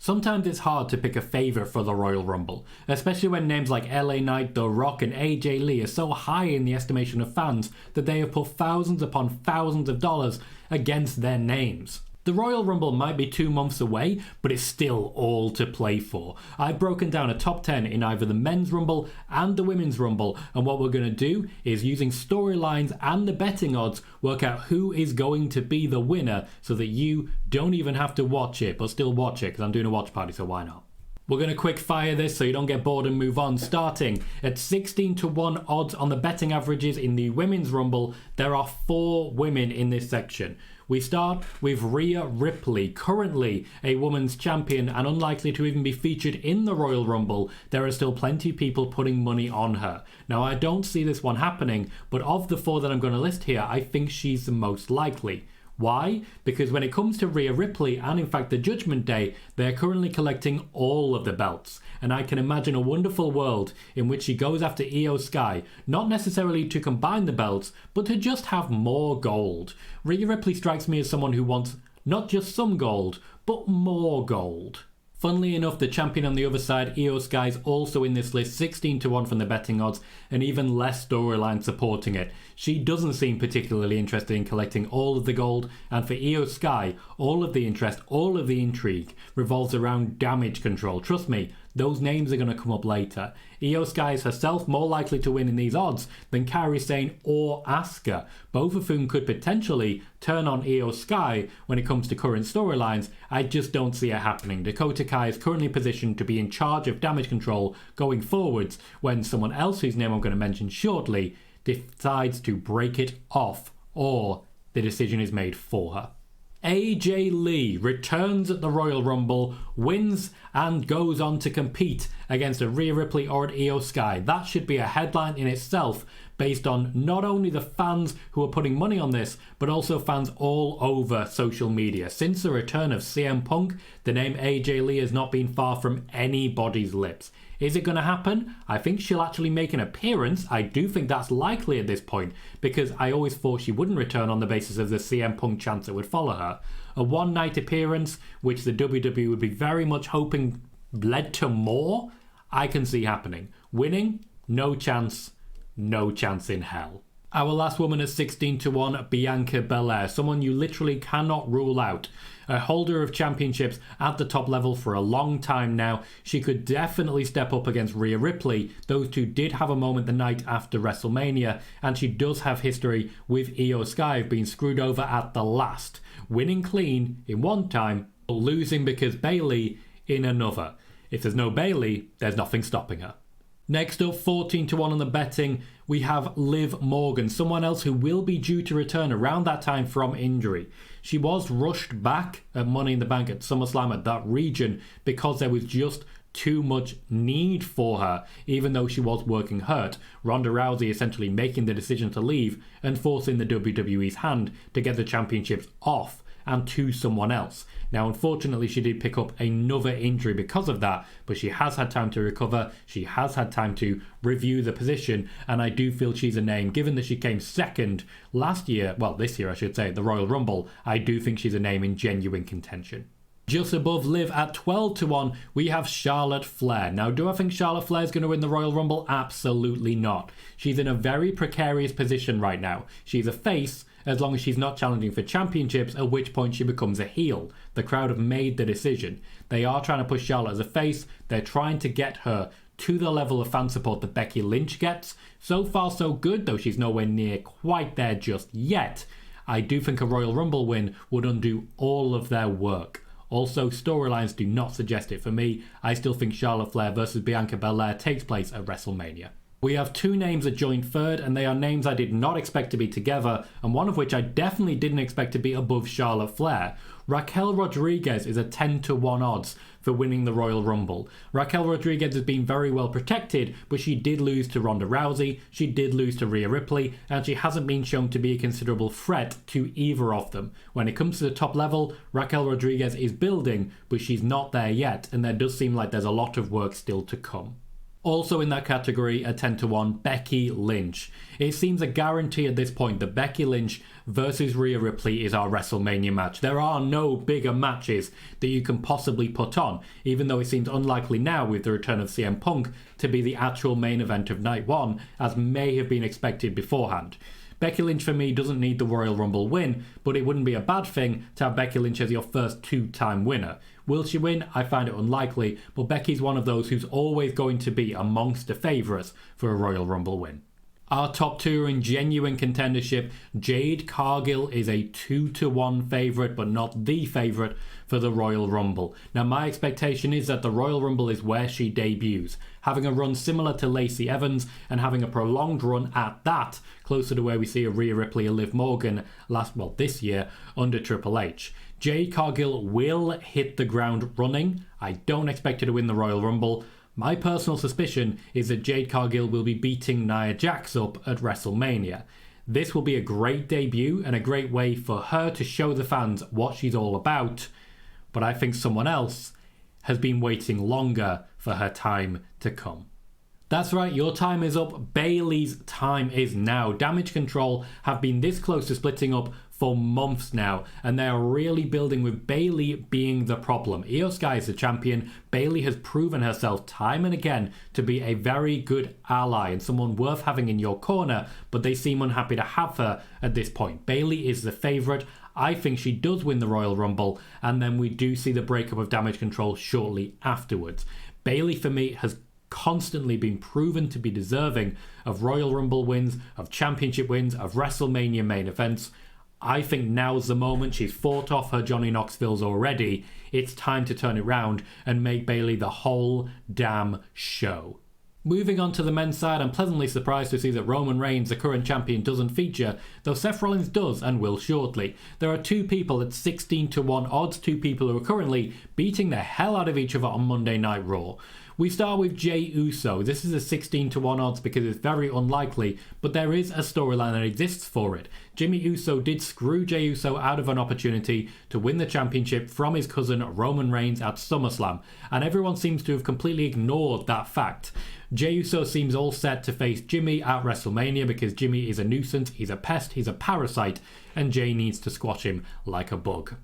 Sometimes it's hard to pick a favourite for the Royal Rumble, especially when names like LA Knight, The Rock and AJ Lee are so high in the estimation of fans that they have put thousands upon thousands of dollars against their names. The Royal Rumble might be 2 months away, but it's still all to play for. I've broken down a top 10 in either the Men's Rumble and the Women's Rumble, and what we're going to do is, using storylines and the betting odds, work out who is going to be the winner so that you don't even have to watch it, but still watch it, because I'm doing a watch party, so why not? We're going to quick fire this so you don't get bored and move on. Starting at 16-1 odds on the betting averages in the Women's Rumble, there are 4 women in this section. We start with Rhea Ripley, currently a women's champion and unlikely to even be featured in the Royal Rumble. There are still plenty of people putting money on her. Now, I don't see this one happening, but of the 4 that I'm going to list here, I think she's the most likely. Why? Because when it comes to Rhea Ripley and in fact the Judgment Day, they're currently collecting all of the belts. And I can imagine a wonderful world in which she goes after Io Sky, not necessarily to combine the belts, but to just have more gold. Rhea Ripley strikes me as someone who wants not just some gold, but more gold. Funnily enough, the champion on the other side, Io Sky, is also in this list, 16-1 from the betting odds, and even less storyline supporting it. She doesn't seem particularly interested in collecting all of the gold, and for Io Sky, all of the interest, all of the intrigue revolves around damage control. Trust me, those names are going to come up later. Io Sky is herself more likely to win in these odds than Kairi Sane or Asuka, both of whom could potentially turn on Io Sky when it comes to current storylines. I just don't see it happening. Dakota Kai is currently positioned to be in charge of damage control going forwards when someone else whose name I'm going to mention shortly decides to break it off, or the decision is made for her. AJ Lee returns at the Royal Rumble, wins and goes on to compete against a Rhea Ripley or an Io Sky. That should be a headline in itself, based on not only the fans who are putting money on this, but also fans all over social media. Since the return of CM Punk, the name AJ Lee has not been far from anybody's lips. Is it going to happen? I think she'll actually make an appearance. I do think that's likely at this point, because I always thought she wouldn't return on the basis of the CM Punk chance that would follow her. A one-night appearance, which the WWE would be very much hoping led to more, I can see happening. Winning? No chance. No chance in hell. Our last woman at 16-1, Bianca Belair, someone you literally cannot rule out. A holder of championships at the top level for a long time now. She could definitely step up against Rhea Ripley. Those two did have a moment the night after WrestleMania, and she does have history with Io Sky being screwed over at the last. Winning clean in one time, but losing because Bayley in another. If there's no Bayley, there's nothing stopping her. Next up, 14-1 on the betting, we have Liv Morgan, someone else who will be due to return around that time from injury. She was rushed back at Money in the Bank at SummerSlam at that region because there was just too much need for her, even though she was working hurt. Ronda Rousey essentially making the decision to leave and forcing the WWE's hand to get the championships off and to someone else. Now, unfortunately, she did pick up another injury because of that, but she has had time to recover. She has had time to review the position, and I do feel she's a name. Given that she came second last year, well, this year I should say, at the Royal Rumble, I do think she's a name in genuine contention. Just above Liv at 12-1, we have Charlotte Flair. Now, do I think Charlotte Flair is going to win the Royal Rumble? Absolutely not. She's in a very precarious position right now. She's a face as long as she's not challenging for championships, at which point she becomes a heel. The crowd have made the decision. They are trying to push Charlotte as a face. They're trying to get her to the level of fan support that Becky Lynch gets. So far, so good, though she's nowhere near quite there just yet. I do think a Royal Rumble win would undo all of their work. Also, storylines do not suggest it for me. I still think Charlotte Flair versus Bianca Belair takes place at WrestleMania. We have 2 names that joined third, and they are names I did not expect to be together, and one of which I definitely didn't expect to be above Charlotte Flair. Raquel Rodriguez is a 10-1 odds for winning the Royal Rumble. Raquel Rodriguez has been very well protected, but she did lose to Ronda Rousey, she did lose to Rhea Ripley, and she hasn't been shown to be a considerable threat to either of them. When it comes to the top level, Raquel Rodriguez is building, but she's not there yet, and there does seem like there's a lot of work still to come. Also in that category, at 10-1, Becky Lynch. It seems a guarantee at this point that Becky Lynch versus Rhea Ripley is our WrestleMania match. There are no bigger matches that you can possibly put on, even though it seems unlikely now with the return of CM Punk to be the actual main event of night one, as may have been expected beforehand. Becky Lynch for me doesn't need the Royal Rumble win, but it wouldn't be a bad thing to have Becky Lynch as your first two-time winner. Will she win? I find it unlikely, but Becky's one of those who's always going to be amongst the favourites for a Royal Rumble win. Our top two are in genuine contendership. Jade Cargill is a 2-1 favourite, but not the favourite for the Royal Rumble. Now, my expectation is that the Royal Rumble is where she debuts, having a run similar to Lacey Evans and having a prolonged run at that, closer to where we see a Rhea Ripley or Liv Morgan this year under Triple H. Jade Cargill will hit the ground running. I don't expect her to win the Royal Rumble. My personal suspicion is that Jade Cargill will be beating Nia Jax up at WrestleMania. This will be a great debut and a great way for her to show the fans what she's all about, but I think someone else has been waiting longer for her time to come. That's right, your time is up. Bayley's time is now. Damage Control have been this close to splitting up for months now, and they are really building with Bayley being the problem. Io Sky is the champion. Bayley has proven herself time and again to be a very good ally and someone worth having in your corner, but they seem unhappy to have her at this point. Bayley is the favourite. I think she does win the Royal Rumble, and then we do see the breakup of Damage Control shortly afterwards. Bayley, for me, has constantly been proven to be deserving of Royal Rumble wins, of championship wins, of WrestleMania main events. I think now's the moment. She's fought off her Johnny Knoxvilles already. It's time to turn it round and make Bayley the whole damn show. Moving on to the men's side, I'm pleasantly surprised to see that Roman Reigns, the current champion, doesn't feature, though Seth Rollins does and will shortly. There are two people at 16-1 odds, two people who are currently beating the hell out of each other on Monday Night Raw. We start with Jey Uso. This is a 16-1 odds because it's very unlikely, but there is a storyline that exists for it. Jimmy Uso did screw Jey Uso out of an opportunity to win the championship from his cousin Roman Reigns at SummerSlam, and everyone seems to have completely ignored that fact. Jey Uso seems all set to face Jimmy at WrestleMania because Jimmy is a nuisance, he's a pest, he's a parasite, and Jey needs to squash him like a bug.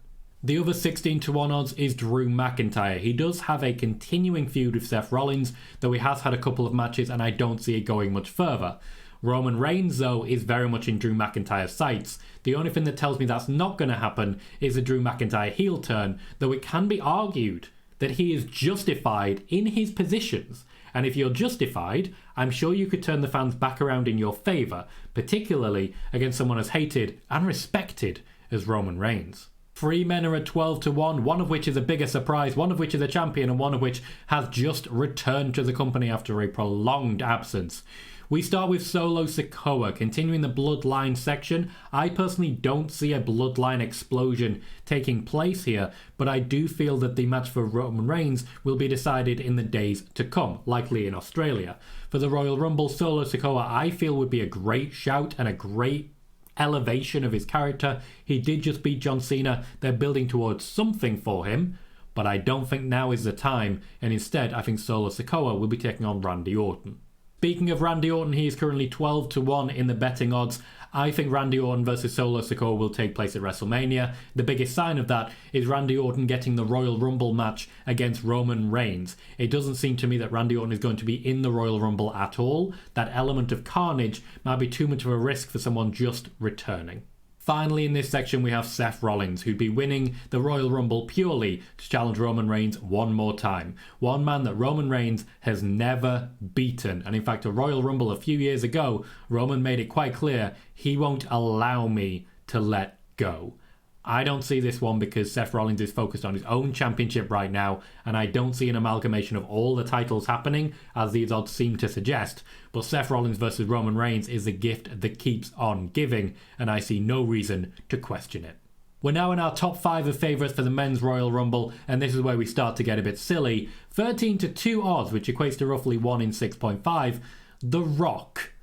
The other 16-1 odds is Drew McIntyre. He does have a continuing feud with Seth Rollins, though he has had a couple of matches and I don't see it going much further. Roman Reigns, though, is very much in Drew McIntyre's sights. The only thing that tells me that's not going to happen is a Drew McIntyre heel turn, though it can be argued that he is justified in his positions. And if you're justified, I'm sure you could turn the fans back around in your favour, particularly against someone as hated and respected as Roman Reigns. Three men are at 12-1, one of which is a bigger surprise, one of which is a champion, and one of which has just returned to the company after a prolonged absence. We start with Solo Sikoa, continuing the Bloodline section. I personally don't see a Bloodline explosion taking place here, but I do feel that the match for Roman Reigns will be decided in the days to come, likely in Australia. For the Royal Rumble, Solo Sikoa I feel would be a great shout and a great elevation of his character. He did just beat John Cena. They're building towards something for him, but I don't think now is the time, and instead I think Solo Sikoa will be taking on Randy Orton. Speaking of Randy Orton, he is currently 12-1 in the betting odds. I think Randy Orton versus Solo Sikoa will take place at WrestleMania. The biggest sign of that is Randy Orton getting the Royal Rumble match against Roman Reigns. It doesn't seem to me that Randy Orton is going to be in the Royal Rumble at all. That element of carnage might be too much of a risk for someone just returning. Finally, in this section, we have Seth Rollins, who'd be winning the Royal Rumble purely to challenge Roman Reigns one more time. One man that Roman Reigns has never beaten. And in fact, a Royal Rumble a few years ago, Roman made it quite clear he won't allow me to let go. I don't see this one because Seth Rollins is focused on his own championship right now, and I don't see an amalgamation of all the titles happening, as these odds seem to suggest. But Seth Rollins versus Roman Reigns is the gift that keeps on giving, and I see no reason to question it. We're now in our top 5 of favourites for the Men's Royal Rumble, and this is where we start to get a bit silly. 13-2 odds, which equates to roughly 1 in 6.5. The Rock.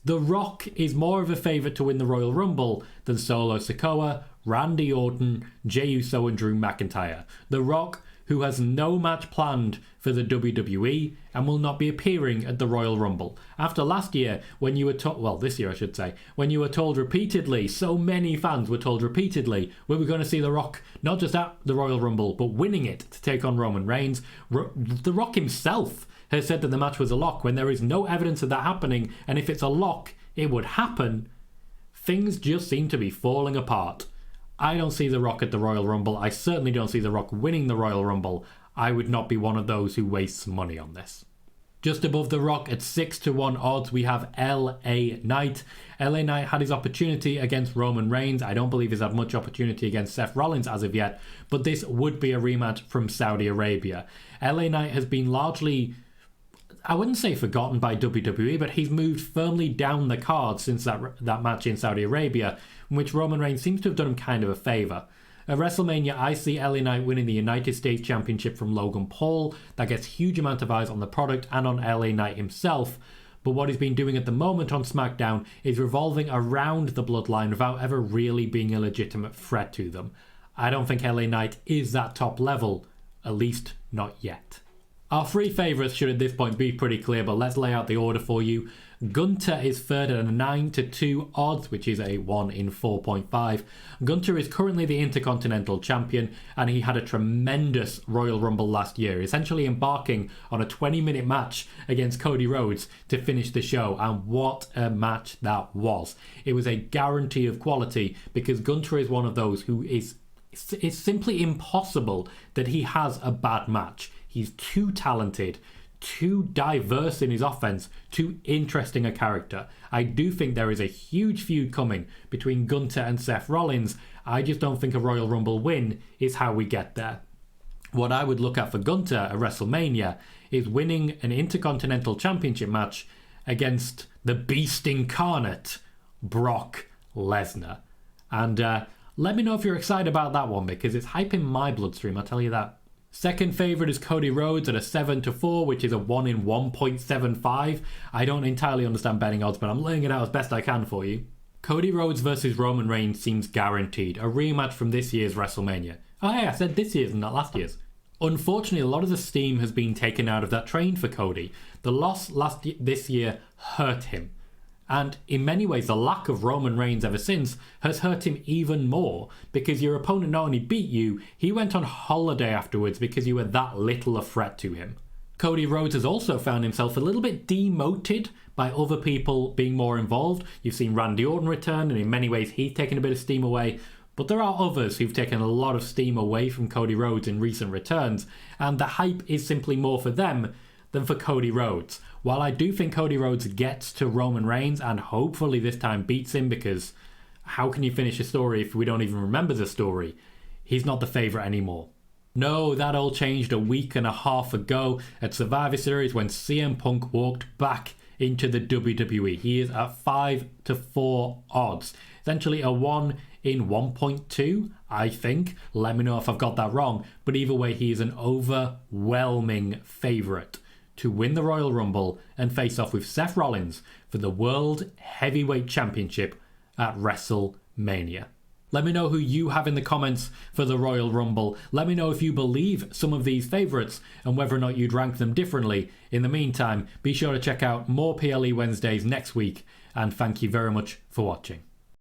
The Rock is more of a favourite to win the Royal Rumble than Solo Sikoa, Randy Orton, Jey Uso and Drew McIntyre. The Rock, who has no match planned for the WWE and will not be appearing at the Royal Rumble. After last year, when you were told, well, this year I should say, when you were told repeatedly, so many fans were told repeatedly, we were going to see The Rock not just at the Royal Rumble, but winning it to take on Roman Reigns. The Rock himself has said that the match was a lock when there is no evidence of that happening, and if it's a lock, it would happen. Things just seem to be falling apart. I don't see The Rock at the Royal Rumble. I certainly don't see The Rock winning the Royal Rumble. I would not be one of those who wastes money on this. Just above The Rock at 6-1 odds, we have LA Knight. LA Knight had his opportunity against Roman Reigns. I don't believe he's had much opportunity against Seth Rollins as of yet, but this would be a rematch from Saudi Arabia. LA Knight has been largely, I wouldn't say forgotten by WWE, but he's moved firmly down the card since that match in Saudi Arabia, in which Roman Reigns seems to have done him kind of a favour. At WrestleMania, I see LA Knight winning the United States Championship from Logan Paul. That gets huge amount of eyes on the product and on LA Knight himself. But what he's been doing at the moment on SmackDown is revolving around the bloodline without ever really being a legitimate threat to them. I don't think LA Knight is that top level, at least not yet. Our three favourites should at this point be pretty clear, but let's lay out the order for you. Gunther is third at a 9-2 odds, which is a 1 in 4.5. Gunther is currently the Intercontinental Champion, and he had a tremendous Royal Rumble last year, essentially embarking on a 20-minute match against Cody Rhodes to finish the show, and what a match that was. It was a guarantee of quality, because Gunther is one of those who it's simply impossible that he has a bad match. He's too talented, too diverse in his offense, too interesting a character. I do think there is a huge feud coming between Gunther and Seth Rollins. I just don't think a Royal Rumble win is how we get there. What I would look at for Gunther at WrestleMania is winning an Intercontinental Championship match against the Beast Incarnate, Brock Lesnar. And let me know if you're excited about that one, because it's hyping my bloodstream, I'll tell you that. Second favourite is Cody Rhodes at a 7-4, which is a 1 in 1.75. I don't entirely understand betting odds, but I'm laying it out as best I can for you. Cody Rhodes versus Roman Reigns seems guaranteed. A rematch from this year's WrestleMania. Oh hey, I said this year's and not last year's. Unfortunately, a lot of the steam has been taken out of that train for Cody. The loss this year hurt him. And in many ways, the lack of Roman Reigns ever since has hurt him even more, because your opponent not only beat you, he went on holiday afterwards because you were that little a threat to him. Cody Rhodes has also found himself a little bit demoted by other people being more involved. You've seen Randy Orton return, and in many ways he's taken a bit of steam away. But there are others who've taken a lot of steam away from Cody Rhodes in recent returns, and the hype is simply more for them than for Cody Rhodes. While I do think Cody Rhodes gets to Roman Reigns and hopefully this time beats him, because how can you finish a story if we don't even remember the story? He's not the favourite anymore. No, that all changed a week and a half ago at Survivor Series when CM Punk walked back into the WWE. He is at 5-4 odds. Essentially a 1 in 1.2, I think. Let me know if I've got that wrong. But either way, he is an overwhelming favourite to win the Royal Rumble and face off with Seth Rollins for the World Heavyweight Championship at WrestleMania. Let me know who you have in the comments for the Royal Rumble. Let me know if you believe some of these favourites and whether or not you'd rank them differently. In the meantime, be sure to check out more PLE Wednesdays next week, and thank you very much for watching.